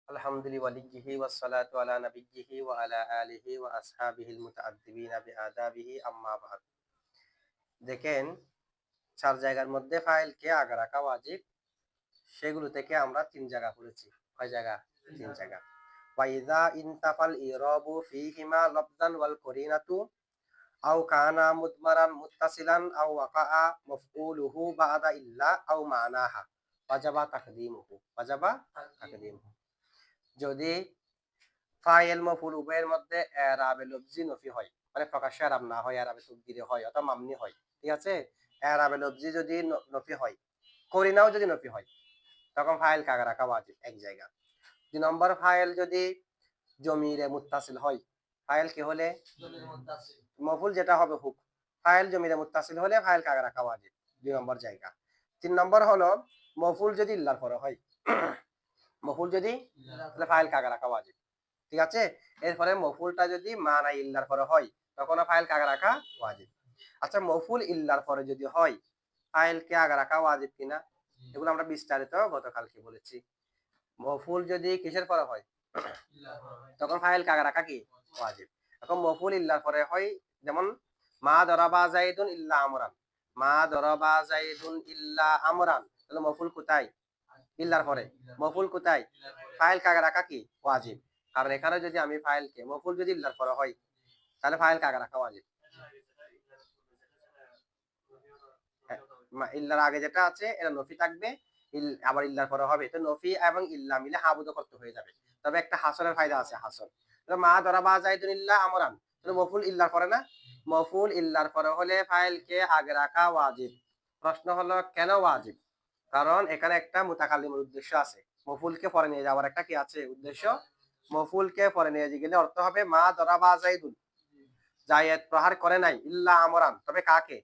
আলহামদুলিল্লাহি ওয়াসসালাতু আলা নাবিয়্যিহি ওয়া আলা আলিহি ওয়া আসহাবিহিল মুতাআদ্দিবিনা বিআদাবিহি আম্মা বা'দ। দেখেন, ৪ জায়গার মধ্যে ফাইলকে আগে রাখা ওয়াজিব। সেগুলো থেকে আমরা ৩ জায়গা পড়েছি। কয় জায়গা? ৩ জায়গা। ওয়া ইযা ইনতাফাল ইরাবু ফীহিমা লাফযান ওয়াল করিনাতু আও কানা মুদমারান মুত্তাসিলান আও ওয়াকাআ মাফউলুহু বা'দা ইল্লা আও মা'নাহা ওয়াজাবা তাকদীমুহু। যদি ফাইল মফুল উভয়ের মধ্যে এরাবে লফজি নফি হয়, মানে প্রকাশ্যে এরাব না হয়, এরাবে তাকদীরে হয় অথবা মামনি হয়, ঠিক আছে? এরাবে লফজি যদি নফি হয়, করিনাও যদি নফি হয়, তখন ফাইল কাগা রাখা ওয়াজিব, এক জায়গা। ২ নম্বর, ফাইল যদি জমিরে মুত্তাসিল হয়, ফাইল কি হলে মফুল যেটা হবে হুক, ফাইল জমিরে মুত্তাসিল হলে ফাইল কাগা রাখা ওয়াজিব, ২ নম্বর জায়গা। ৩ নম্বর হলো মফুল যদি ইল্লার পরে হয়, মফুল যদি, তাহলে ফাইল কাগা রাখা ওয়াজিব, ঠিক আছে? এরপরে মফুলটা যদি মানা ইল্লার পরে হয়, তখন ফাইল কে আগে রাখা ওয়াজিব। আচ্ছা, মফুল ইল্লার পরে যদি হয়, ফাইল কে আগে রাখা ওয়াজিব কিনা, এগুলো আমরা বিস্তারিত গতকালকে বলেছি। মফুল যদি কিসের পরে হয়, তখন ফাইল কে আগে রাখা কি ওয়াজিব। এখন মফুল ইল্লার পরে হয়, যেমন মা দরাবা যাইদুন ইল্লা আমরান, মা দরাবা যাইদুন ইল্লা আমরান, তাহলে মফুল কোথায়? ইল্লার পরে। মফুল কোথায়? ফাইল কে আগে রাখা কি ওয়াজিব। কারণ এখানে যদি আমি ফাইলকে মফুল যদি ইল্লার পরে হয়, তাহলে ফাইল কে আগে রাখা ওয়াজিব। ইল্লার আগে যেটা আছে এটা নফি থাকবে, আবার ইল্লার পরে হবে, তো নফি এবং ইল্লা মিলে হাবুদ করতে হয়ে যাবে। তবে একটা হাসরের ফায়দা আছে, হাসর। মা দরাবা যাইদুন ইল্লা আমরান, তাহলে মফুল ইল্লার পরে না? মফুল ইল্লার পরে হলে ফাইলকে আগে রাখা ওয়াজিব। প্রশ্ন হলো কেন ওয়াজিব? কারণ এখানে একটা মুতাকাল্লিমের উদ্দেশ্য আছে, মফুলকে পরে নিয়ে যাওয়ার একটা কি আছে উদ্দেশ্য। মফুলকে পরে নিয়ে গেলে অর্থ হবে মা দরাবা যাইদুন, জায়েদ প্রহার করে নাই, ইল্লা আমরান, তবে কাকে?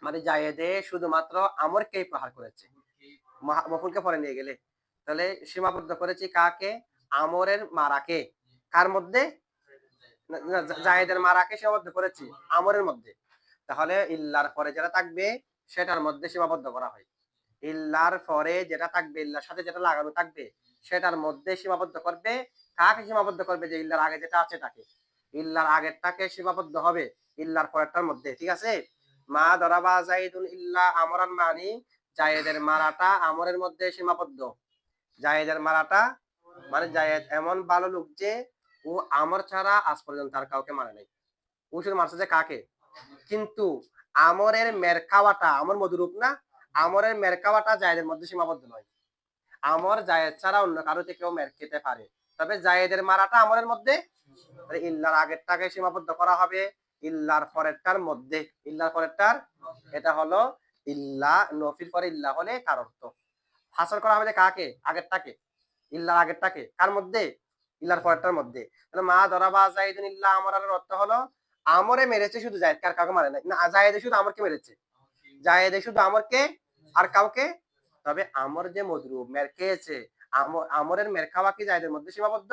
মানে জায়েদে শুধুমাত্র আমরকেই প্রহার করেছে। মফুলকে পরে নিয়ে গেলে তাহলে সীমাবদ্ধ করেছি কাকে? আমরের মারাকে। কার মধ্যে? জায়েদের মারাকে সীমাবদ্ধ করেছি আমরের মধ্যে। তাহলে ইল্লার পরে যেটা থাকবে সেটার মধ্যে সীমাবদ্ধ করা হয়। ইল্লার পরে যেটা থাকবে, ইল্লার সাথে যেটা লাগানো থাকবে, সেটার মধ্যে সীমাবদ্ধ করবে। কাকে সীমাবদ্ধ করবে? যে ইল্লার আগে যেটা আছে তাকে। ইল্লার আগেরটাকে সীমাবদ্ধ হবে ইল্লার পরেরটার মধ্যে, ঠিক আছে? মা দরাবা যাইদুন ইল্লা আমরান, মানি জায়েদের মারাটা আমরের মধ্যে সীমাবদ্ধ। জায়েদের মারাটা মানে জায়েদ এমন ভালো লোক যে ও আমর ছাড়া আজ পর্যন্ত আর কাউকে মারে নাই। ও শুধু মারছে যে কাকে? কিন্তু আমরের মের খাওয়াটা, আমর মধুরূপ না, আমরের মের খাওয়াটা জায়েদের মধ্যে সীমাবদ্ধ নয়। আমর জায়েদ ছাড়া অন্য কারো থেকেও মের খেতে পারে, তবে জায়েদের মারাটা আমরের মধ্যে। ইল্লার আগেরটাকে সীমাবদ্ধ করা হবে ইল্লার পরেরটার মধ্যে। ইল্লার পরেরটার, এটা হলো ইল্লা, নফির পরে ইল্লা হলে তার অর্থ হাসর করা হবে যে কাকে? আগেরটাকে, ইল্লার আগেরটাকে। কার মধ্যে? ইল্লার পরেরটার মধ্যে। তাহলে মা দরাবা যাইদুন ইল্লা আমরানের অর্থ হলো আমরে মেরেছে শুধু জায়েদ, কার কাউকে মারে নাই। না, জায়েদে শুধু আমরকে মেরেছে, জায়েদে শুধু আমরকে, আর কাউকে। তবে আমর যে মজরুব মের খেয়েছে, আমরের মের খাওয়া কি জায়েদের মধ্যে সীমাবদ্ধ?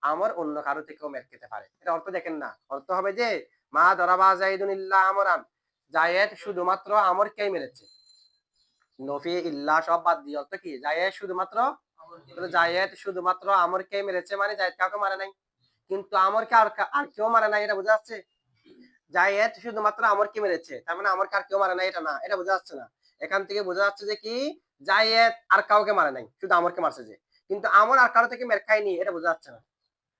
আমর অন্য কারো থেকেও মের খেতে পারে। এটা অর্থ দেখেন না, অর্থ হবে যে মা দরাবা যাইদুন ইল্লা আমরান, জায়েদ শুধুমাত্র আমরকেই মেরেছে। নফি ইল্লা সব বাদ দিয়ে অর্থ কি? জায়েদ শুধুমাত্র, জায়েদ শুধুমাত্র আমরকেই মেরেছে, মানে জায়েদ কাউকে মারে নাই। কিন্তু আমরকে আর কেউ মারে নাই, এটা বোঝা যাচ্ছে? জায়েদ শুধুমাত্র আমরকে মেরেছে, তার মানে আমরকে আর কেউ মারে নাই, এটা না, এটা বোঝা যাচ্ছে না? এখান থেকে বোঝা যাচ্ছে যে কি, জায়েদ আর কাউকে মারে নাই, শুধু আমরকে মারছে যে, কিন্তু আমর আর কারো থেকে মের খায়নি, এটা বোঝা যাচ্ছে না।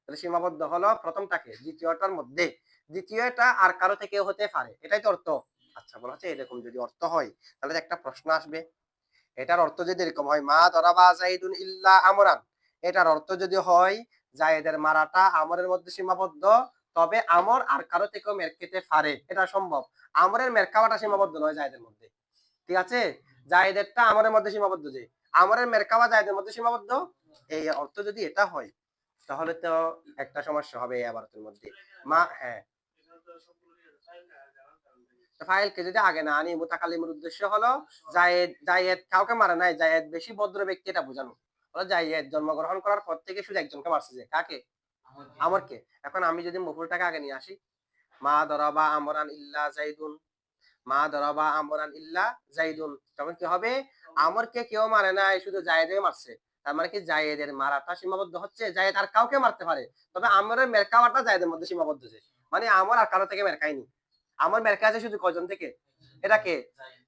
তাহলে সীমাবদ্ধ হলো প্রথমটাকে, দ্বিতীয়টার মধ্যে, দ্বিতীয়টা আর কারো থেকে হতে পারে, এটাই তো অর্থ। আচ্ছা, বলা হচ্ছে এরকম যদি অর্থ হয়, তাহলে একটা প্রশ্ন আসবে, এটার অর্থ যদি এরকম হয় মা দরাবা যাইদুন ইল্লা আমরান, এটার অর্থ যদি হয় জায়েদের মারাটা আমরের মধ্যে সীমাবদ্ধ, তবে আমর আর কারো থেকেও মের খেতে পারে, এটা সম্ভব। আমরের মের খাওয়াটা সীমাবদ্ধ নয় জায়েদের মধ্যে, ঠিক আছে? জায়েদেরটা আমরের মধ্যে সীমাবদ্ধ, যে আমরের মের খাওয়া জায়েদের মধ্যে সীমাবদ্ধ, এই অর্থ যদি এটা হয়, তাহলে তো একটা সমস্যা হবে এই আবারতের মধ্যে। মা, হ্যাঁ, ফাইলকে যদি আগে না আনি, মুতাকাল্লিমের উদ্দেশ্য হলো জায়েদ, জায়েদ কাউকে মারে নাই, জায়েদ বেশি ভদ্র ব্যক্তি, এটা বোঝানো হলো। জায়েদ জন্মগ্রহণ করার পর থেকে শুধু একজনকে মারছে, যে কাকে? আমরকে। এখন আমি যদি মফুলটাকে আগে নিয়ে আসি, মা দরাবা আমরান ইল্লা যাইদুন, মা দরাবা আমরান ইল্লা যাইদুন, তখন কি হবে? আমরকে কেউ মারে নাই, শুধু জায়েদে মারছে, তার মানে কি জায়েদের মারাটা সীমাবদ্ধ হচ্ছে, জায়েদ আর কাউকে মারতে পারে, তবে আমরের মের খাওয়াটা জায়েদের মধ্যে সীমাবদ্ধ হচ্ছে। মানে আমর আর কারো থেকে মের খায়নি, আমার মের আছে শুধু কয়জন থেকে, এটা কে,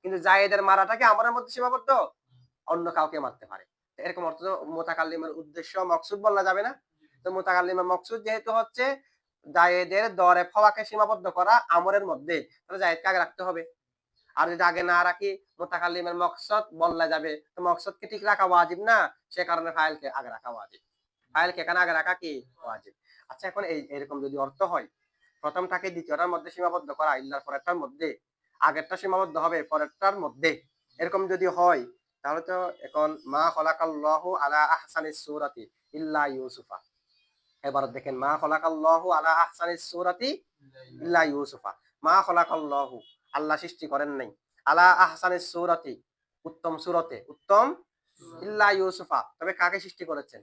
কিন্তু জায়েদের মারাটাকে আমরের মধ্যে সীমাবদ্ধ, অন্য কাউকে মারতে পারে। এরকম অর্থ মুতাকাল্লিমের উদ্দেশ্য মকসুদ বলা যাবে না। তো মুতাকাল্লিমের মকসুদ যেহেতু হচ্ছে জায়েদের দরে ফওয়াকে সীমাবদ্ধ করা আমরের মধ্যে, তাহলে জায়েদকে আগে রাখতে হবে। আর যদি আগে না রাখি মুতাকাল্লিমের মকসদ বলা যাবে, তো মকসদকে ঠিক রাখা ওয়াজিব না, সে কারণে ফাইলকে আগে রাখা ওয়াজিব, ফাইলকে এখানে আগে রাখা কি ওয়াজিব। আচ্ছা এখন এরকম যদি অর্থ হয়, প্রথমটাকে দ্বিতীয়টার মধ্যে সীমাবদ্ধ করা, ইল্লার পরেরটার মধ্যে, আগেরটা সীমাবদ্ধ হবে পরেরটার মধ্যে, এরকম যদি হয়, তাহলে তো এখন মা খলাকাল্লাহু আলা আহসানিস সূরাতি ইল্লা ইউসুফা। এবার দেখেন মা খলাকাল্লাহু আলা আহসানিস সূরাতি ইল্লা ইউসুফা। মা খলাকাল্লাহু, আল্লাহ সৃষ্টি করেন নাই, আলা আহসানিস সূরাতি, উত্তম সূরতে, উত্তম, ইল্লা ইউসুফা, তবে কাকে সৃষ্টি করেছেন,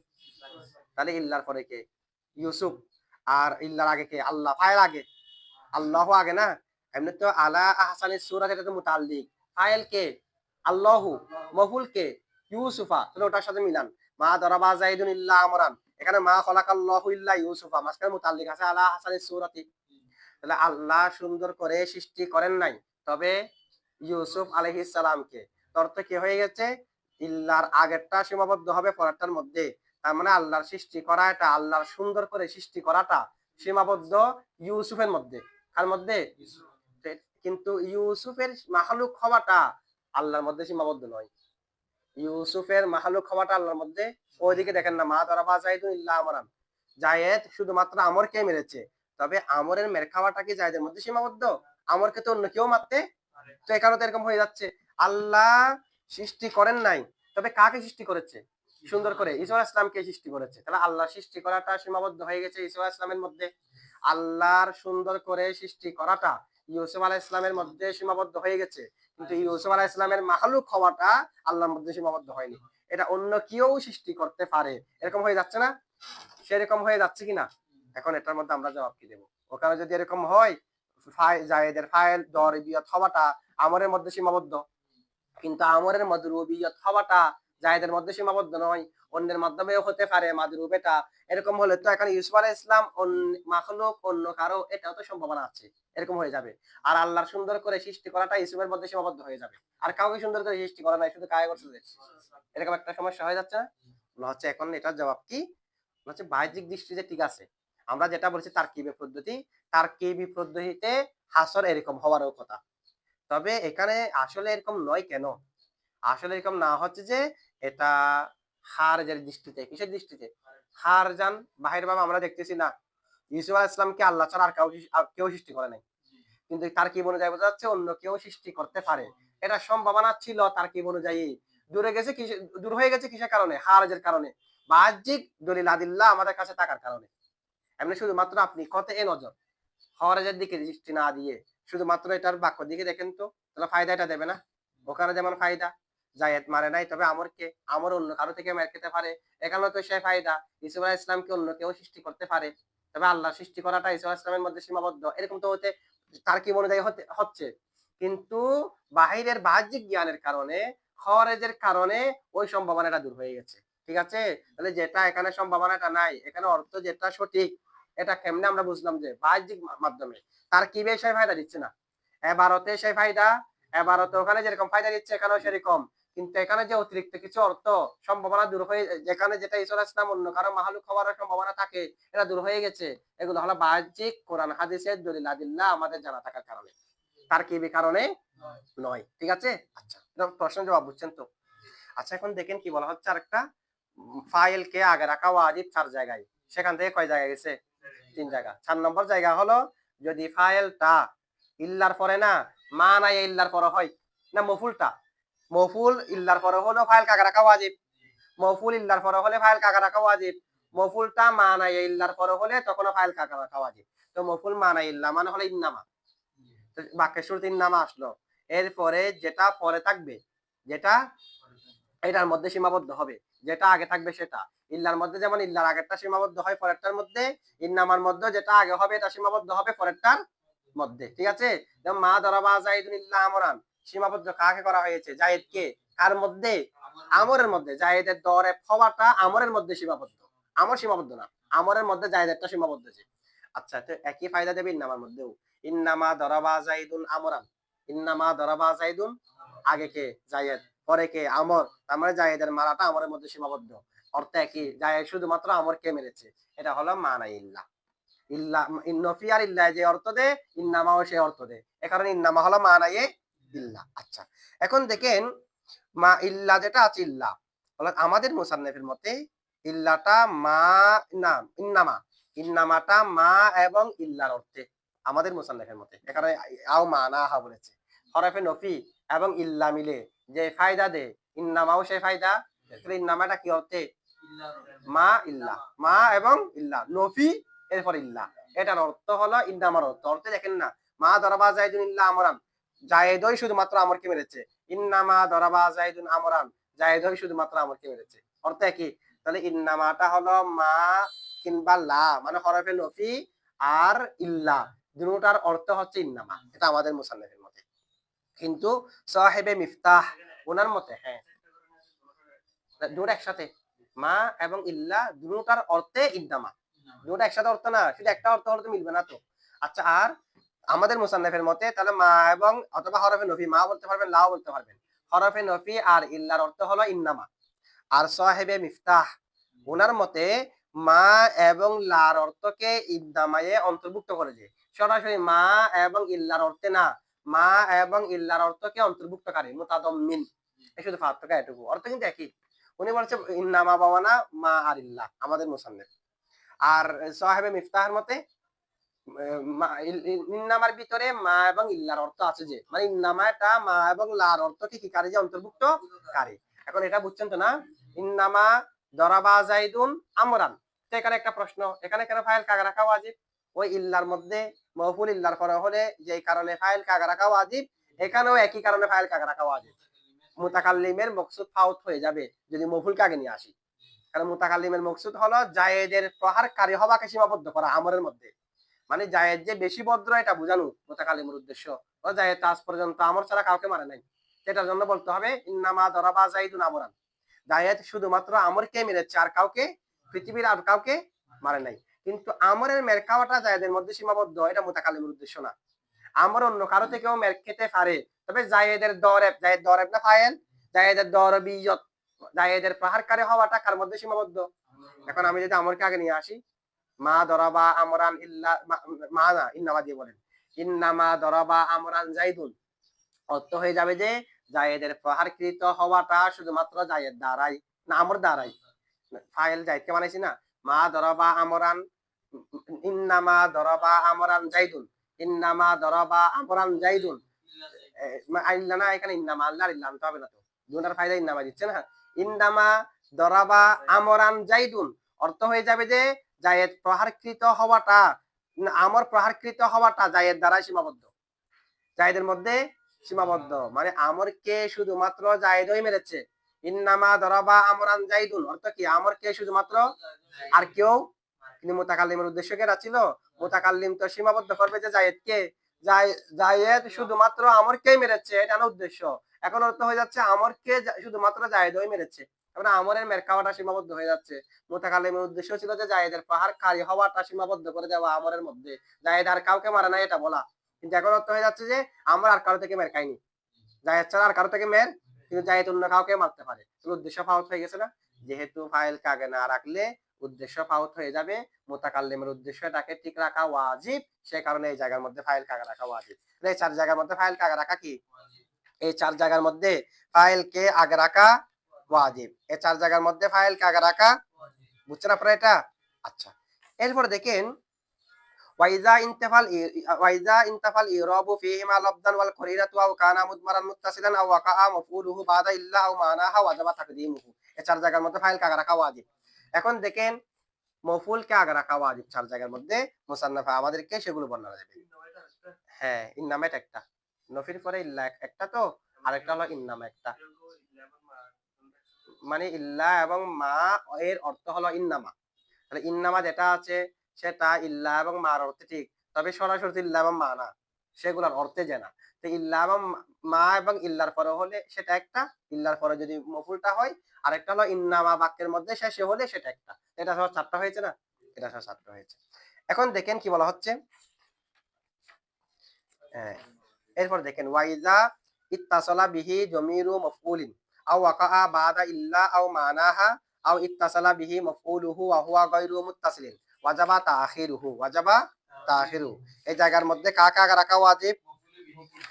তাহলে ইল্লার পরে কে, ইউসুফ, আর ইল্লার আগে কে, আল্লাহ, ফাইল আগে, আল্লাহ আগে না, এমনি তো আলা আহসানিস সূরাত এটা তো মুতাআল্লিক, ফাইল কে, আল্লাহু, মফুল কে, ইউসুফা, তাহলে ওটার সাথে মিলান, মা দরাবা যাইদুন ইল্লা আমরান, এখানে মা খলাকাল্লাহু ইল্লা ইউসুফা, মাঝখানে মুতাআল্লিক আছে আলা আহসানিস সূরাতি, তাহলে আল্লাহ সুন্দর করে সৃষ্টি করেন নাই, তবে ইউসুফ আলাইহিস সালামকে, অর্থ কি হয়ে গেছে, ইল্লার আগেরটা সীমাবদ্ধ হবে পরেরটার মধ্যে, তার মানে আল্লাহর সৃষ্টি করা, এটা আল্লাহর সুন্দর করে সৃষ্টি করাটা সীমাবদ্ধ ইউসুফের মধ্যে, কার মধ্যে, কিন্তু ইউসুফের মাহলুক হওয়াটা আল্লাহর মধ্যে সীমাবদ্ধ নয়, ইউসুফের মাহলুক হওয়াটা আল্লাহর মধ্যে, ওইদিকে দেখেন না মা দরাবা যাইদুন ইল্লা আমরান, জায়েদ শুধুমাত্র আমরকে মেরেছে, তবে আমরের মেরে খাওয়াটা কি জায়েদের মধ্যে সীমাবদ্ধ, আমরকে তো অন্য কেউ মারতে, তো এখানে তো এরকম হয়ে যাচ্ছে, আল্লাহ সৃষ্টি করেন নাই, তবে কাকে সৃষ্টি করেছে, সুন্দর করে ঈসা আলাইহিস সালামকে সৃষ্টি করেছে, তাহলে আল্লাহ সৃষ্টি করাটা সীমাবদ্ধ হয়ে গেছে ঈসা আলাইহিস সালামের মধ্যে, আল্লাহর সুন্দর করে সৃষ্টি করাটা ইউসুফ আলাইহিস সালামের মধ্যে সীমাবদ্ধ হয়ে গেছে, কিন্তু ইউসুফ আলাইহিস সালামের মাহলুক হওয়াটা আল্লাহর মধ্যে সীমাবদ্ধ হয়নি, এটা অন্য কেউ সৃষ্টি করতে পারে, এরকম হয়ে যাচ্ছে না, সেরকম হয়ে যাচ্ছে কিনা, এখন এটার মধ্যে আমরা জবাব কি দেব, ওখানে যদি এরকম হয় জায়েদের ফাইল দরবিয়ত হওয়াটা আমরের মধ্যে সীমাবদ্ধ, কিন্তু আমরের মাদরুবিয়ত হওয়াটা জায়েদের মধ্যে সীমাবদ্ধ নয়, অন্যের মাধ্যমেও হতে পারে মাদরুব, এটা এরকম হলে তো এখানে ইউসুফ আলাইহিস সালাম মাখলুক অন্য কারো, এটাও তো সম্ভাবনা আছে, এরকম হয়ে যাবে, আর আল্লাহর সুন্দর করে সৃষ্টি করাটা ইউসুফের মধ্যে সীমাবদ্ধ হয়ে যাবে, আর কাউকে সুন্দর করে সৃষ্টি করা নাই, শুধু কায়ে করছে, এরকম একটা সমস্যা হয়ে যাচ্ছে না, হচ্ছে এখন এটার জবাব কি, হচ্ছে বাহ্যিক দৃষ্টিতে ঠিক আছে, আমরা যেটা বলছি তারকিবি পদ্ধতি, তারকিবি পদ্ধতিতে হাসর এরকম হওয়ারও কথা, তবে এখানে আসলে এরকম নয় কেন, আসলে এরকম না হচ্ছে যে এটা খারিজের দৃষ্টিতে, কিসের দৃষ্টিতে, খারজান, বাহির ভাবে আমরা দেখতেছি না, ইউসুফ আলাইহিস সালামকে আল্লাহ ছাড়া আর কেউ সৃষ্টি করে নাই, কিন্তু তার কি অনুযায়ী বোঝা যাচ্ছে অন্য কেউ সৃষ্টি করতে পারে, এটা সম্ভাবনা ছিল তার কি অনুযায়ী, দূরে গেছে দূর হয়ে গেছে কিসের কারণে, খারিজের কারণে, বাহ্যিক দলিল আদিল্লাহ আমাদের কাছে থাকার কারণে, এমনি শুধুমাত্র আপনি কত এ নজর খারিজের দিকে দৃষ্টি না দিয়ে শুধুমাত্র এটার বাক্য দিকে দেখেন তো, তাহলে ফায়দা এটা দেবে না, ওখানে যেমন ফায়দা জায়েদ মারে নাই, তবে আমরকে, আমর অন্য কারো থেকে মেরে খেতে পারে, এখানেও তো সে ফায়দা ইসা আলাইহিস সালামকে অন্য কেউ সৃষ্টি করতে পারে, তবে আল্লাহ সৃষ্টি করাটা ইসা আলাইহিস সালামের মধ্যে সীমাবদ্ধ, এরকম তো হতে তার কি অনুযায়ী হচ্ছে, কিন্তু বাহিরের বাহ্যিক জ্ঞানের কারণে, খরেজের কারণে ওই সম্ভাবনাটা দূর হয়ে গেছে, ঠিক আছে, তাহলে যেটা এখানে সম্ভাবনাটা নাই, এখানে অর্থ যেটা সঠিক, এটা কেমনে আমরা বুঝলাম যে বাহ্যিক মাধ্যমে, তার কি সেই ফায়দা দিচ্ছে না, এবারতে সেই ফায়দা, এবারতে ওখানে যেরকম ফায়দা দিচ্ছে এখানেও সেরকম, কিন্তু এখানে যে অতিরিক্ত কিছু অর্থ সম্ভাবনা দূর হয়ে, যেখানে যেটা ঈসা আলাইহিস সালাম অন্য কারো মাহলুক হওয়ার সম্ভাবনা থাকে, এটা দূর হয়ে গেছে, এগুলো হলো বাহ্যিক কোরআন হাদিসের দলিল আদিল্লাহ আমাদের জানা থাকার কারণে, তারকিবি কারণে নয়, ঠিক আছে, আচ্ছা এটা প্রশ্ন জবাব বুঝছেন তো, আচ্ছা এখন দেখেন কি বলা হচ্ছে, আরেকটা ফাইল কে আগে রাখা ওয়াজিব 4 জায়গায়, সেখান থেকে কয় জায়গায় গেছে, 3 জায়গা, 4 নম্বর জায়গা হলো যদি ফাইলটা ইল্লার পরে না, মা নাই ইল্লার পরে হয় না, মফুলটা, মফুল ইল্লার পরে হলো ফাইল কাগা রাখা ওয়াজিব, মফুল ইল্লার পরে হলে ফাইল কাগা রাখা ওয়াজিব, মফুলটা মা নাই ইল্লার পরে হলে তখন ফাইল কাগা রাখা ওয়াজিব, তো মফুল মা নাই ইল্লা মানে হলো ইন্নামা, তো বাক্যের শুরুতে ইন্নামা আসলো, এরপরে যেটা পরে থাকবে, যেটা এটার মধ্যে সীমাবদ্ধ হবে, যেটা আগে থাকবে সেটা, ইল্লার মধ্যে যেমন ইল্লার আগেরটা সীমাবদ্ধ হয় পরেরটার মধ্যে, ইন্নামার মধ্যে যেটা আগে হবে এটা সীমাবদ্ধ হবে পরেরটার মধ্যে, ঠিক আছে, যেমন মা দরাবা যাইদুন ইল্লা আমরান, সীমাবদ্ধ কাকে করা হয়েছে, জায়েদকে, কার মধ্যে, আমরের মধ্যে জায়েদের দরেব হওয়াটা আমরের মধ্যে সীমাবদ্ধ, আমর সীমাবদ্ধ না, আমরের মধ্যে জায়েদেরটা সীমাবদ্ধ যে। আচ্ছা, তো একই ফায়দা দেবে ইন্নামার মধ্যেও। ইন্নামা দরাবা জাইদুন আমরান, ইন্নামা দরাবা জাইদুন, আগে কে জায়েদ, পরে কে আমর, তার মানে জায়েদের মারাটা আমরের মধ্যে সীমাবদ্ধ। অর্থ একই, জায়েদ শুধুমাত্র আমরকে মেরেছে। এটা হলো মানা ইল্লা। ইল্লা নফি আর ইল্লা যে অর্থ দেয়, ইন্নামাও সেই অর্থ দেয়। এ কারণে ইন্নামা হলো মানায়ে ইল্লা। আচ্ছা, এখন দেখেন মা ইল্লা যেটা আছে ইল্লা, অর্থাৎ আমাদের মুসান্নিফের মতে ইল্লাটা মা, না ইন্নামা, ইন্নামাটা মা এবং ইল্লার অর্থে আমাদের মুসান্নিফের মতে। এখানে আও মানা হা বলেছে। হরফে নফি এবং ইল্লা মিলে যে ফায়দা দেয়, ইন্নামাও সেই ফায়দা। ইন্নামাটা কি অর্থে? মা ইল্লা, মা এবং ইল্লা, নফি এরপর ইল্লা, এটার অর্থ হলো ইন্নামার অর্থ। অর্থে দেখেন না, মা দরাবা জাইদুন ইল্লা আমরান, জায়েদই শুধুমাত্র আমরকে মেরেছে। ইন্নামা দরাবা জাইদুন আমরান, জায়েদই শুধুমাত্র আমরকে মেরেছে। অর্থ কি? তাহলে ইন্নামাটা হলো মা কিংবা লা, মানে হরফে নফি আর ইল্লা, দুটোটার অর্থ হচ্ছে ইন্নামা। এটা আমাদের মুসান্নিফের মতে। কিন্তু সাহেবে মিফতাহ ওনার মতে হ্যাঁ, দুটো একসাথে, মা এবং ইল্লা দুটোটার অর্থে ইন্নামা। দুটো একসাথে অর্থ না, শুধু একটা অর্থ হলে তো মিলবে না তো। আচ্ছা, আর আমাদের মুসান্নিফের মতে তাহলে মা এবং অথবা হরফে নফি, মা বলতে পারবেন, লাও বলতে পারবেন। হরফে নফি আর ইল্লার অর্থ হলো ইন্নামা। আর সাহেবে মিফতাহ ওনার মতে মা এবং লার অর্থকে ইন্নামায়ে অন্তর্ভুক্ত করে যে, সরাসরি মা এবং ইল্লার অর্থে না, মা এবং ইল্লার অর্থকে অন্তর্ভুক্তকারী, মুতাদাম্মিন। শুধু পার্থক্য এটুকু, অর্থ কিন্তু একই। উনি বলছে ইন্নামা বাওয়ানা মা আর ইল্লা আমাদের মুসান্নিফ। আর সাহেবে মিফতাহের মতে ইন্নামার ভিতরে মা এবং ইল্লার অর্থ আছে যে, মানে ইন্নামাটা মা এবং লার অর্থকে কি কারি যে অন্তর্ভুক্ত কারি। এখন এটা বুঝছেন তো না? ইন্নামা দরাবা জাইদুন আমরান, তো এখানে একটা প্রশ্ন, এখানে কেন ফাইল কাগা রাখা ওয়াজিব? ওই ইল্লার মধ্যে মফুল ইল্লার করা হলে যে কারণে ফাইল কাগা রাখা ওয়াজিব, এখানেও একই কারণে ফাইল কাগা রাখা ওয়াজিব। মুতাকাল্লিমের মকসুদ ফাউত হয়ে যাবে যদি মফুল কাগে নিয়ে আসি। কারণ মুতাকাল্লিমের মকসুদ হলো জায়েদের প্রহারকারী হওয়াকে সীমাবদ্ধ করা আমরের মধ্যে, মানে জায়েদ যে বেশি ভদ্র এটা বোঝানো মুতাকাল্লিমের উদ্দেশ্য। ও জায়েদ আজ পর্যন্ত আমর ছাড়া কাউকে মারে নাই, এটার জন্য বলতে হবে ইন্নামা দরাবা জাইদুন আমরান, জায়েদ শুধুমাত্র আমরকে মেরেছে, আর কাউকে, পৃথিবীর আর কাউকে মারে নাই। কিন্তু আমরের মের খাওয়াটা জায়েদের মধ্যে সীমাবদ্ধ, এটা মুতাকাল্লিমের উদ্দেশ্য না। আমর অন্য কারো থেকেও মের খেতে পারে, তবে জায়েদের দরেব, জায়েদ দরেব না ফাইল, জায়েদের দরবিয়ত, জায়েদের প্রহারকারী হওয়াটা কার মধ্যে সীমাবদ্ধ? এখন আমি যদি আমরকে আগে নিয়ে আসি, মা দরাবা আমরান ইল্লা, মা না ইন্নামা দিয়ে বলেন, ইন্নামা দরাবা আমরান জাইদুন, অর্থ হয়ে যাবে যে জায়েদের প্রহারকৃত হওয়াটা শুধুমাত্র জায়েদ দ্বারাই, না আমর দ্বারাই। ফাইল জায়েদকে বানাইছি না, মা দরাবা আমরান, ইন্নামা দরাবা আমরান জাইদুন, ইন্নামা দরাবা আমরান জাইদুন, ইল্লা না, এখানে ইন্নামা আল্লাহ ইল্লা আনতে হবে না তো, দুটার ফায়দা ইন্নামা দিচ্ছে না। ইন্নামা দরাবা আমরান জাইদুন, অর্থ হয়ে যাবে যে জায়েদ প্রহারকৃত হওয়াটা, আমর প্রহারকৃত হওয়াটা জায়েদ দ্বারা সীমাবদ্ধ, জায়েদের মধ্যে সীমাবদ্ধ, মানে আমরকে শুধুমাত্র জায়েদই মেরেছে। ইন্নামা দরাবা আমরান জাইদুন, অর্থ কি আমরকে শুধুমাত্র, আর কেউ, কিন্তু মুতাকাল্লিমের উদ্দেশ্য কে ছিল? মুতাকাল্লিম তো সীমাবদ্ধ করবে যে জায়েদকে, জায়েদ শুধুমাত্র আমরকেই মেরেছে, এটা না উদ্দেশ্য। এখন অর্থ হয়ে যাচ্ছে আমরকে শুধুমাত্র জায়েদই মেরেছে, তারপরে আমরের মের খাওয়াটা সীমাবদ্ধ হয়ে যাচ্ছে। মুতাকাল্লিমের উদ্দেশ্য ছিল যে জায়েদের প্রহারকারী হওয়াটা সীমাবদ্ধ করে দেওয়া আমরের মধ্যে, জায়েদ আর কাউকে মারে না এটা বলা। কিন্তু এখন অর্থ হয়ে যাচ্ছে যে আমরা আর কারো থেকে মের খাইনি, জায়েদ ছাড়া আর কারো থেকে মের, কিন্তু জায়েদ অন্য কাউকে মারতে পারে, উদ্দেশ্য ফাউত হয়ে গেছে না। যেহেতু ফাইল কাগে না রাখলে উদ্দেশ্য ফাউত হয়ে যাবে, মুতাকাল্লিমের উদ্দেশ্যটাকে ঠিক রাখা ওয়াজিব, সে কারণে এই জায়গার মধ্যে ফাইল কাগা রাখা ওয়াজিব। এই চার জায়গার মধ্যে ফাইল কাগা রাখা কি? এই চার জায়গার মধ্যে ফাইলকে আগে রাখা ওয়াজিব, এই চার জায়গার মধ্যে ফাইলকে আগে রাখা, বুঝছেন আপনারা এটা? আচ্ছা, এরপর দেখেন ওয়াইজা ইনতাফাল ইরাবু ফিহিমা লাফযান ওয়াল করিরাতু আও কানা মুদমারান মুত্তাসিলান আও ওয়াকাআ মাফউলুহু বাদা ইল্লা আও মানাহা ওয়াজাবা তাকদীমুহু। এই চার জায়গার মধ্যে ফাইল কাগা রাখা ওয়াজিব। এখন দেখেন মফুলকে আগে রাখা ওয়াজিব চার জায়গার মধ্যে, মুসান্নাফা আমাদেরকে সেগুলো বর্ণনা দেবে। হ্যাঁ, ইন্নামা এটা একটা, নফির পরে ইল্লা একটা, তো আরেকটা হলো ইন্নামা একটা, মানে ইল্লা এবং মা এর অর্থ হলো ইন্নামা। তাহলে ইন্নামা যেটা আছে সেটা ইল্লা এবং মার অর্থে ঠিক, তবে সরাসরি ইল্লা এবং মা না, সেগুলোর অর্থে যে না। তো ইল্লা এবং মা এবং ইল্লার পরে হলে সেটা একটা, ইল্লার পরে যদি মফুলটা হয়, আরেকটা হলো ইন্নামা বাক্যের মধ্যে শেষে হলে সেটা একটা। এটা সহ 4টা হয়েছে না? এটা সহ 4টা হয়েছে। এখন দেখেন কি বলা হচ্ছে। হ্যাঁ, এরপর দেখেন ওয়াইজা ইত্তাসালা বিহি জমিরু মাফউলিন আও ওয়াকাআ বাদা ইল্লা আও মানাহা আও ইত্তাসালা বিহি মাফউলুহু ওয়া হুয়া গায়রু মুত্তাসিলিন ওয়াজাবা তাখিরুহু, ওয়াজাবা তাখিরু। এই জায়গার মধ্যে কাকে আগে রাখা ওয়াজিব?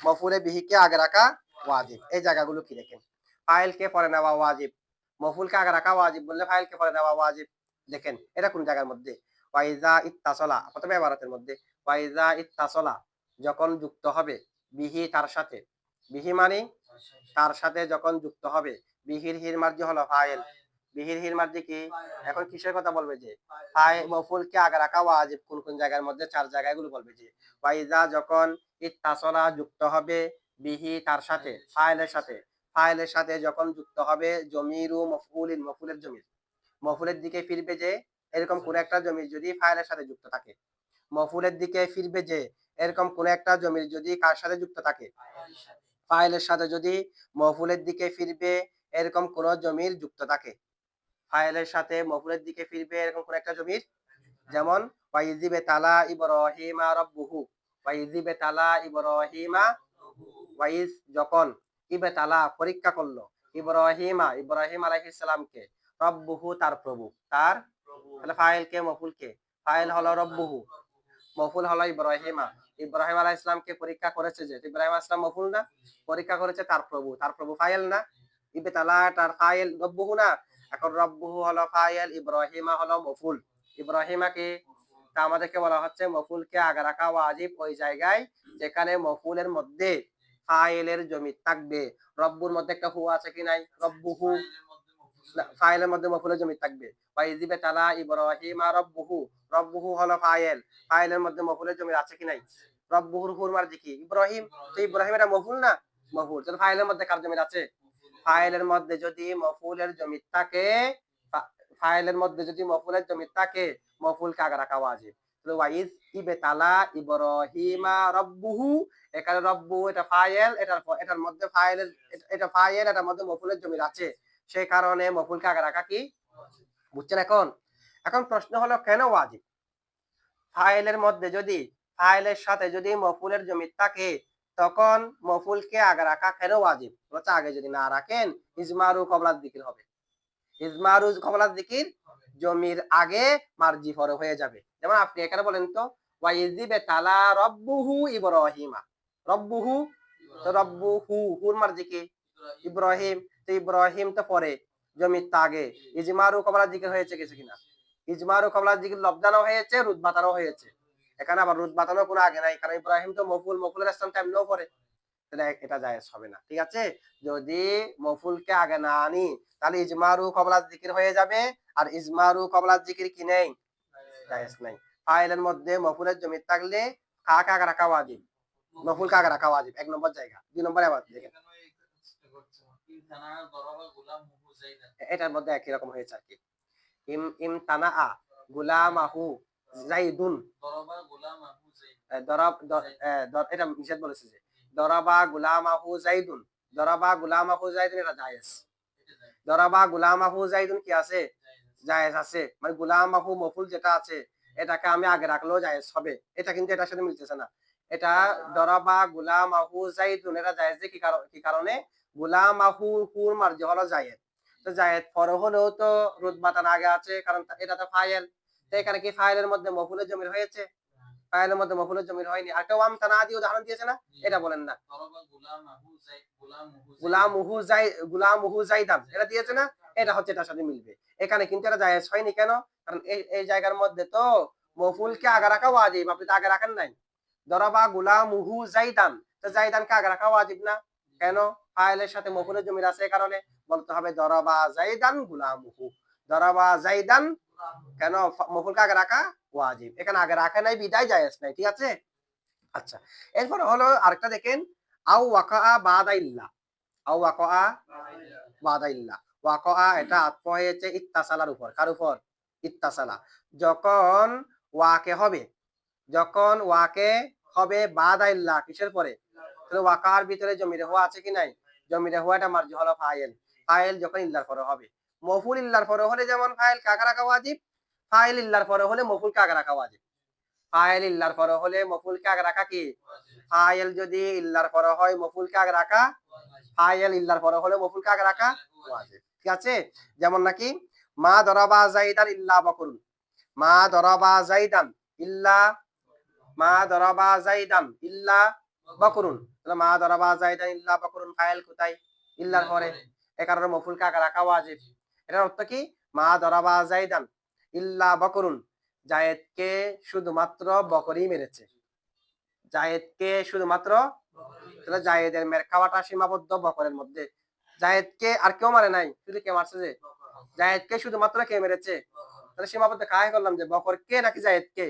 মফউলে বিহি কে আগে রাখা ওয়াজিব। এই জায়গাগুলো কি দেখেন। ফাইল কে পরে নেওয়া ওয়াজিব, মফউল কে আগে রাখা ওয়াজিব বললে ফাইল কে পরে নেওয়া ওয়াজিব। দেখেন এটা কোন জায়গার মধ্যে? ওয়াইজা ইত্তাসালা, প্রথমে ইবারাতের মধ্যে ওয়াইজা ইত্তাসালা, যখন যুক্ত হবে, বিহি তার সাথে, বিহি মানে তার সাথে যখন যুক্ত হবে, বিহির হির মার্জি হলো ফাইল, বিহির হির মার্জি কি? এখন কিসের কথা বলবে যে ফাইল মফউল কে আগে রাখা ওয়াজিব কোন কোন জায়গার মধ্যে? 4 জায়গায় গুলো বলবে যে ওয়াইজা যখন ইত্তাসালা যুক্ত হবে, বিহি তার সাথে, ফাইলের সাথে, ফাইলের সাথে যখন যুক্ত হবে জমিরু মফউলিন, মফউলের জমির, মফউলের দিকে ফিরবে যে এরকম কোন একটা জমির যদি ফাইলের সাথে যুক্ত থাকে, মফউলের দিকে ফিরবে যে এরকম কোন একটা জমির যদি কার সাথে যুক্ত থাকে? ফাইলের সাথে। যদি মফউলের দিকে ফিরবে এরকম কোন জমির যুক্ত থাকে, ফাইলের সাথে মফউলের দিকে ফিরবে এরকম কোন একটা জমির, যেমন ওয়াইজিবে তালা ইব্রাহিমা রাব্বুহু, ওয়াইজিবে তালা ইব্রাহিমা, ওয়াইজ যখন, ইবে তালা পরীক্ষা করলো, ইব্রাহিমা ইব্রাহিম আলাইহিস সালামকে, রব্বুহু তার প্রভু, তার, তাহলে ফাইল কে মফউল কে? ফাইল হলো রব্বুহু, মফুল হলো ইব্রাহিমা, ইব্রাহিম আলাইহিস সালামকে পরীক্ষা করেছে যে, ইব্রাহিম আলাইহিস সালাম মফুল না? পরীক্ষা করেছে তার প্রভু, তার প্রভু ফাইল না? ইবতালা তার ফাইল রব্বুহু না? এখন রব্বুহু হলো ফাইল, ইব্রাহিমা হলো মফুল। ইব্রাহিমা কি? তা আমাদেরকে বলা হচ্ছে মফুলকে আগে রাখা ওয়াজিব ওই জায়গায় যেখানে মফুলের মধ্যে ফাইলের জমির থাকবে। রব্বুর মধ্যে একটা হু আছে কি নাই? রব্বুহু, ফাইলের মধ্যে মফুলের জমির থাকবে। ওয়াইজিবে তালা ইব্রাহিমা রব্বুহু, রব্বুহু হলো ফাইল, ফাইলের মধ্যে মফুলের জমির আছে কি নাই? রব্বুহুর হুর মার্জি কি? ইব্রাহিম। তো ইব্রাহিম এটা মফুল না? মফুল। তাহলে ফাইলের মধ্যে কার জমির আছে? ফাইলের মধ্যে যদি মফুলের জমির থাকে, ফাইলের মধ্যে যদি মফুলের জমির থাকে, মফুলকে আগে রাখা ওয়াজিব। তাহলে ওয়াইজ ইবে তালা ইব্রাহিমা রব্বুহু, এখানে রব্বু এটা ফাইল, এটার মধ্যে ফাইলের, এটা ফাইল, এটার মধ্যে মফুলের জমির আছে, সেই কারণে মফুলকে আগে রাখা কি? বুঝছেন? এখন এখন প্রশ্ন হলো কেন ওয়াজিব? ফাইলের মধ্যে যদি, ফাইলের সাথে যদি মফুলের জমির থাকে, তখন মফুলকে আগে রাখা কেন ওয়াজিব? বলছে আগে যদি না রাখেন ইজমারু কবলাত যিকির হবে। ইজমারু কবলাত যিকির, জমির আগে মার্জি পরে হয়ে যাবে। যেমন আপনি এখানে বলেন তো ওয়াইজিবে তালা রব্বুহু ইব্রাহিমা, রব্বুহু, তো রব্বুহু হুর মার্জি কি? ইব্রাহিম। তো ইব্রাহিম তো পরে, জমির তা আগে। ইজমারু কবলাত যিকির হয়েছে কিছু কিনা? ইজমারু কবলাত যিকির লব্ধানো হয়েছে, রুদ বাতানো হয়েছে। এখানে আবার রুদ বাতানো কোনো আগে নাই, কারণ ইব্রাহিম তো মফুল, মফুলের স্থান টাইমও পরে, এটা জায়েজ হবে না। ঠিক আছে? যদি মফুলকে আগে না আনি তাহলে ইজমারু কবলাত যিকির হয়ে যাবে, আর ইজমারু কবলাত যিকির কি নেই? জায়েজ নাই। ফাইলের মধ্যে মফুলের জমির থাকলে কাকে আগে রাখা ওয়াজিব? মফুল কাকে রাখা ওয়াজিব, 1 নম্বর জায়গা। 2 নম্বরে আবার দেখেন এটার মধ্যে একই রকম হয়েছে আর কি। ইমতানা গুলামাহু জাইদুন, এটা নিষেধ বলেছে যে দরাবা গুলামাহু জাইদুন, দরাবা গুলামাহু জাইদুন এটা জায়েজ। দরাবা গুলামাহু জাইদুন কি আছে? জায়েজ আছে। মানে গুলামাহু মফুল যেটা আছে এটাকে আমি আগে রাখলেও জায়েজ হবে। এটা কিন্তু এটার সাথে মিলতেছে না। এটা দরাবা গুলামাহু জাইদুন এটা জায়েজ কি কারণে? গুলামাহু হুর মার্জি হলো জায়েদ। তো জায়েদ পরে হলেও তো রুদ বাতান আগে আছে, কারণ এটা তো ফাইল। তো এখানে কি ফাইলের মধ্যে মফুলের জমির হয়েছে? ফাইলের মধ্যে মফুলের জমির হয়নি। আর একটা ওয়াম তানাদি উদাহরণ দিয়েছে না? এটা বলেন না। গুলামুহু জাইদান এটা দিয়েছে না? এটা হচ্ছে এটার সাথে মিলবে। এখানে কিন্তু এটা জায়েজ হয়নি কেন? কারণ এই জায়গার মধ্যে তো মফুলকে আগে রাখা ওয়াজিব, আপনি তো আগে রাখেন নাই। দরাবা গুলামুহু জাইদান, তো জাইদানকে আগে রাখা ওয়াজিব না কেন? ফাইলের সাথে মফুলের জমির আছে, এই কারণে বলতে হবে দরাবা জাইদান গুলামুহু, দরাবা জাইদান, কেন? মফুলকে আগে রাখা ওয়াজিব, এখানে আগে রাখা নাই বিদায় জায়েজ নাই। ঠিক আছে? আচ্ছা, এরপর হলো আরেকটা দেখেন, আও ওয়াকা বাদা ইল্লা, আও ওয়াকা বাদা ইল্লা, ওয়াকা এটা আত্ম হয়েছে ইত্তাসালার উপর। কার উপর? ইত্তাসালা। যখন ওয়াকে হবে, যখন ওয়াকে হবে বাদা ইল্লা কিসের পরে? তাহলে ওয়াকার ভিতরে জমিরে হুয়া আছে কি নাই? জমিরে হুয়াটা মার্জি হলো ফাইল। ফাইল যখন ইল্লার পরে হবে। মফুল ইল্লার পরে হলে যেমন ফাইল কাকে রাখা ওয়াজিব, ফাইল ইল্লার পরে হলে মফুল কাকে রাখা ওয়াজিব। ফাইল ইল্লার পরে হলে মফুল কাকে রাখা কি? ফাইল যদি ইল্লার পরে হয় মফুল কাকে রাখা? ফাইল ইল্লার পরে হলে মফুল কাকে রাখা ওয়াজিব। ঠিক আছে? যেমন নাকি মা দরাবা যাইদান ইল্লা বকরুন। মা দরাবা যাইদান ইল্লা, মা দরাবা যাইদান ইল্লা বকরুন। তাহলে মা দরাবা যাইদান ইল্লা বকরুন ফাইল কোথায়? ইল্লার পরে। এ কারণে মফুল কাকে রাখা ওয়াজিব। এটার অর্থ কি? মা দরাবা যাইদান ইল্লা বকরুন। জায়েদকে শুধুমাত্র বকরই মেরেছে। জায়েদকে শুধুমাত্র, তাহলে জায়েদের মেরে খাওয়াটা সীমাবদ্ধ বকরের মধ্যে। জায়েদকে আর কেউ মারে নাই, শুধু কে মারছে যে? জায়েদকে শুধুমাত্র কে মেরেছে? তাহলে সীমাবদ্ধ কাকে করলাম যে বকরকে নাকি জায়েদকে?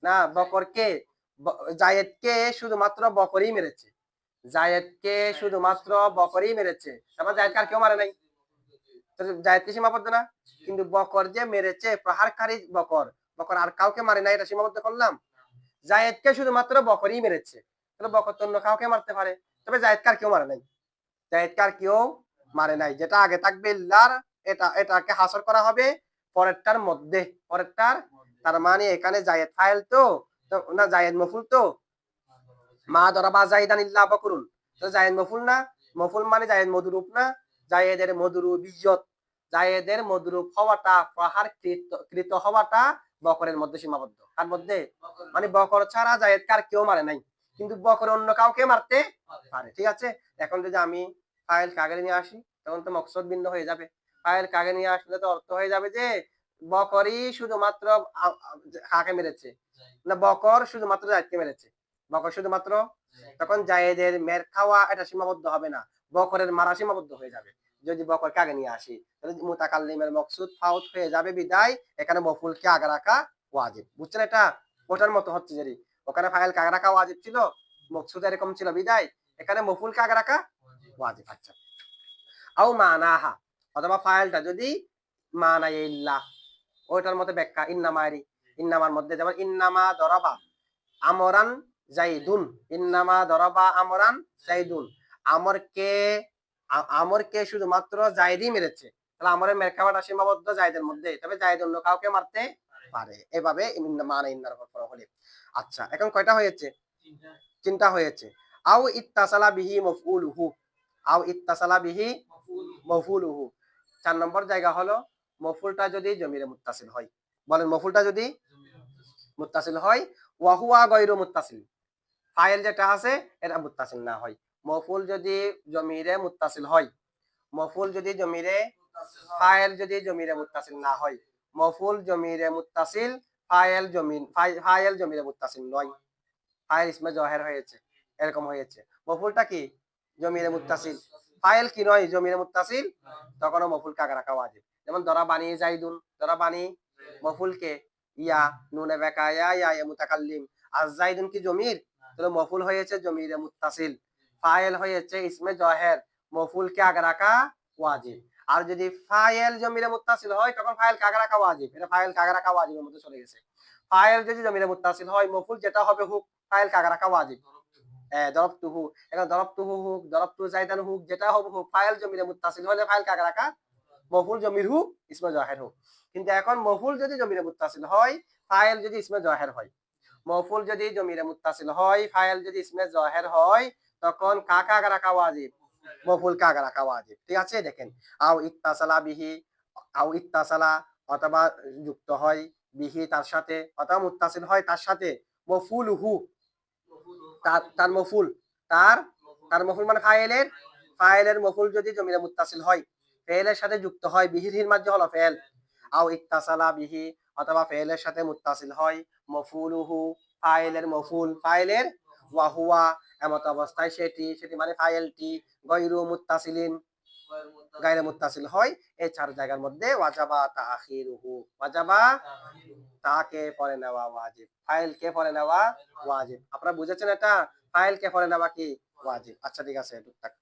না, বকরকে। জায়েদকে শুধুমাত্র বকরই মেরেছে। জায়েদকে শুধুমাত্র বকরই মেরেছে। তারপর জায়েদকে আর কেউ মারে নাই। তাহলে জায়েদকে সীমাবদ্ধ না? কিন্তু বকর যে মেরেছে প্রহারকারী বকর, বকর আর কাউকে মারে নাই, এটা সীমাবদ্ধ করলাম। জায়েদকে শুধুমাত্র বকরই মেরেছে। তাহলে বকর তো অন্য কাউকে মারতে পারে, তবে জায়েদকে আর কেউ মারে নাই। জায়েদকে আর কেউ মারে নাই। যেটা আগে থাকবে ইল্লার, এটাকে হাসর করা হবে পরেরটার মধ্যে, পরেরটার। তার মানে এখানে জায়েদ ফাইল তো না, জায়েদ মফুল তো। মা দরাবা জাইদান ইল্লা বকরুন, তো জায়েদ মফুল না? মফুল মানে জায়েদ মদরুপ না? জায়েদের মদরুব ইজ্জত, জায়েদের মদরুব হওয়াটা, প্রহার কৃত হওয়াটা বকরের মধ্যে সীমাবদ্ধ। কার মধ্যে? মানে বকর ছাড়া জায়েদ কার কেউ মারে নাই, কিন্তু বকর অন্য কাউকে মারতে পারে। ঠিক আছে? এখন যদি আমি ফাইল কাগে নিয়ে আসি তখন তো মকসদ ভিন্ন হয়ে যাবে। ফাইল কাগে নিয়ে আসলে তো অর্থ হয়ে যাবে যে বকরই শুধুমাত্র কাকে মেরেছে, না বকর শুধুমাত্র জায়েদকে মেরেছে। বকর শুধুমাত্র, তখন জায়েদের মের খাওয়া এটা সীমাবদ্ধ হবে না, বকরের মারা সীমাবদ্ধ হয়ে যাবে। যদি বকর কাগে নিয়ে আসি তাহলে মুতাকাল্লিমের মকসুদ ফাউত হয়ে যাবে, বিদায় এখানে মফুলকে আগে রাখা ওয়াজিব। বুঝছেন? এটা ওটার মতো হচ্ছে যে ওখানে ফাইল কাগে রাখা ওয়াজিব ছিল, মকসুদ এরকম ছিল, বিদায় এখানে মফুলকে আগে রাখা ওয়াজিব। আচ্ছা, আও মানাহা, অথবা ফাইলটা যদি মানায় ইল্লাহ, ওইটার মধ্যে ব্যাখ্যা ইন্নামারি, ইন্নামার মধ্যে যেমন ইন্নামা দরাবা আমরান জাইদুন, ইন্নামা দরাবা আমরান জাইদুন, আমরকে, আমরকে শুধুমাত্র জাইদই মেরেছে। তাহলে আমরের মেরে খাওয়াটা সীমাবদ্ধ জাইদের মধ্যে, তবে জাইদ অন্য কাউকে মারতে পারে। এভাবে মানে ইন্নার পর হলে। আচ্ছা, এখন কয়টা হয়েছে? চিন্তা হয়েছে। আও ইত্তাসালা বিহি মফউলুহু, আও ইত্তাসালা বিহি মফউলুহু। 4 নম্বর জায়গা হলো মফুলটা যদি জমিরে মুত্তাসিল হয়। বলেন, মফুলটা যদি মুত্তাসিল হয়, ওয়া হুয়া গায়রু মুত্তাসিল, ফাইল যেটা আছে এটা মুত্তাসিল না হয়। মফুল যদি জমিরে মুত্তাসিল হয়, মফুল যদি জমিরে, ফাইল যদি জমিরে মুত্তাসিল না হয়, মফুল জমিরে মুত্তাসিল, ফাইল জমিরে মুত্তাসিল নয়, ফাইল ইসমে জহের হয়েছে, এরকম হয়েছে। মফুলটা কি? জমিরে মুত্তাসিল। ফাইল কি নয়? জমিরে মুত্তাসিল। তখনও মফুল কাকে রাখা ওয়াজিব। যেমন দরা বানি জাইদুন, দরা বানি মফুলকে ইয়া নুনে বেকায়া ইয়া মুতাকাল্লিম। আর জাইদুন কি জমির? তাহলে মফুল হয়েছে জমিরে মুত্তাসিল, ফাইল হয়েছে ইসমে জহের, মফুলকে আগে রাখা ওয়াজিব। আর যদি ফাইল জমিরে মুত্তাসিল হয় তখন ফাইল কাকে রাখা ওয়াজিব। এটা ফাইল কাকে রাখা ওয়াজিবের মধ্যে চলে গেছে। ফাইল যদি জমিরে মুত্তাসিল হয়, মফুল যেটা হবে হুক, ফাইল কাকে রাখা ওয়াজিব। দরবতুহু, এখন দরবতুহু হুক, দরবতু জাইদান হুক, যেটা হবে হুক, ফাইল জমিরে মুত্তাসিল হলে ফাইল কাকে রাখা? মফুল জমির হুক, ইসমে জহের হুক। কিন্তু এখন মফুল যদি জমিরে মুত্তাসিল হয়, ফাইল যদি ইসমে জহের হয়, মফুল যদি জমিরে মুত্তাসিল হয়, ফাইল যদি ইসমে জহের হয়, তখন কাকে আগে রাখা ওয়াজিব? মফুল কে আগে রাখা ওয়াজিব। ঠিক আছে? দেখেন, আও ইত্তাসালা বিহি, আও ইত্তাসালা অথবা যুক্ত হয় বিহি তার সাথে, অথবা মুত্তাসিল হয় তার সাথে, মফুলহু তার মফুল, তার তার মফুল মানে ফাইলের, ফাইলের মফুল যদি জমিরে মুত্তাসিল হয়, ফেলের সাথে যুক্ত হয়, বিহির মাঝে হলো ফেল। আও ইত্তাসালা বিহি, অথবা ফেলের সাথে মুত্তাসিল হয় মফুলুহু, ফাইলের মফুল, ফাইলের ওয়া হুয়া এমত অবস্থায় সেটি, সেটি মানে ফাইলটি গায়রু মুত্তাসিলিন, গায়রে মুত্তাসিল হয়। এই 4 জায়গার মধ্যে ওয়াজাবা তাখিরুহু, ওয়াজাবা তাকে পরে নেওয়া ওয়াজিব, ফাইল কে পরে নেওয়া ওয়াজিব। আপনারা বুঝেছেন এটা? ফাইল কে পরে নেওয়া কি ওয়াজিব। আচ্ছা, ঠিক আছে, টুকটাক।